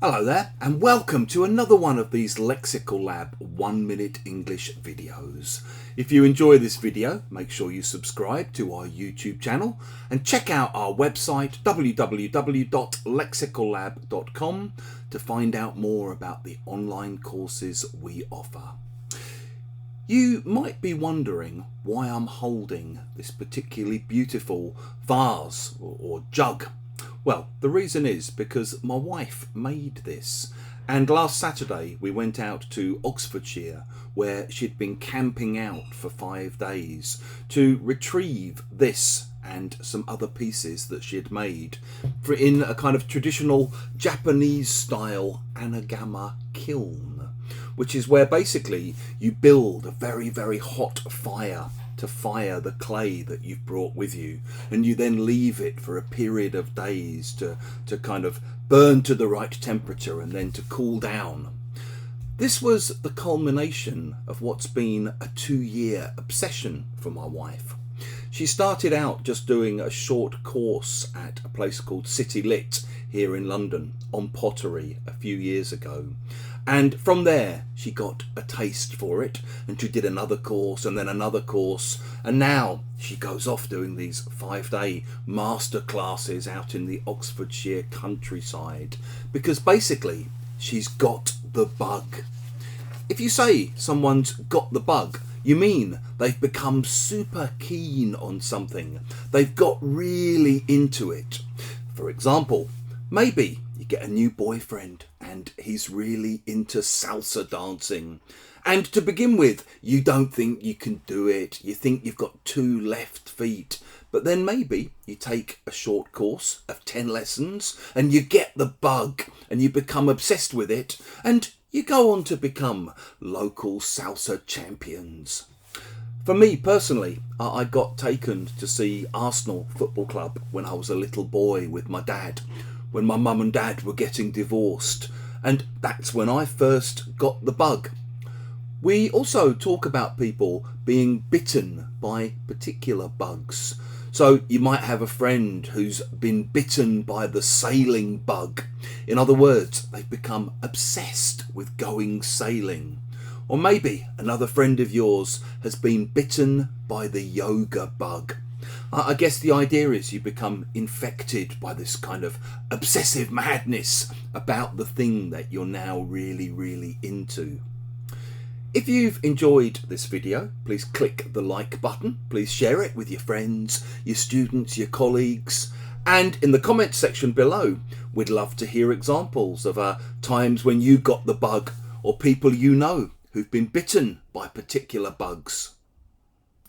Hello there and welcome to another one of these Lexical Lab 1 minute English videos. If you enjoy this video, make sure you subscribe to our YouTube channel and check out our website www.lexicallab.com to find out more about the online courses we offer. You might be wondering why I'm holding this particularly beautiful vase or jug. Well, the reason is because my wife made this, and last Saturday we went out to Oxfordshire where she'd been camping out for 5 days to retrieve this and some other pieces that she had made in a kind of traditional Japanese style anagama kiln, which is where basically you build a very, very hot fire to fire the clay that you've brought with you, and you then leave it for a period of days to kind of burn to the right temperature and then to cool down. This was the culmination of what's been a 2-year obsession for my wife. She started out just doing a short course at a place called City Lit here in London on pottery a few years ago. And from there, she got a taste for it, and she did another course and then another course. And now she goes off doing these 5-day master classes out in the Oxfordshire countryside, because basically she's got the bug. If you say someone's got the bug, you mean they've become super keen on something. They've got really into it. For example, maybe you get a new boyfriend and he's really into salsa dancing. And to begin with, you don't think you can do it. You think you've got 2 left feet. But then maybe you take a short course of 10 lessons and you get the bug and you become obsessed with it and you go on to become local salsa champions. For me personally, I got taken to see Arsenal Football Club when I was a little boy with my dad, when my mum and dad were getting divorced, and that's when I first got the bug. We also talk about people being bitten by particular bugs. So you might have a friend who's been bitten by the sailing bug. In other words, they've become obsessed with going sailing. Or maybe another friend of yours has been bitten by the yoga bug. I guess the idea is you become infected by this kind of obsessive madness about the thing that you're now really, really into. If you've enjoyed this video, please click the like button. Please share it with your friends, your students, your colleagues. And in the comments section below, we'd love to hear examples of times when you got the bug or people you know who've been bitten by particular bugs.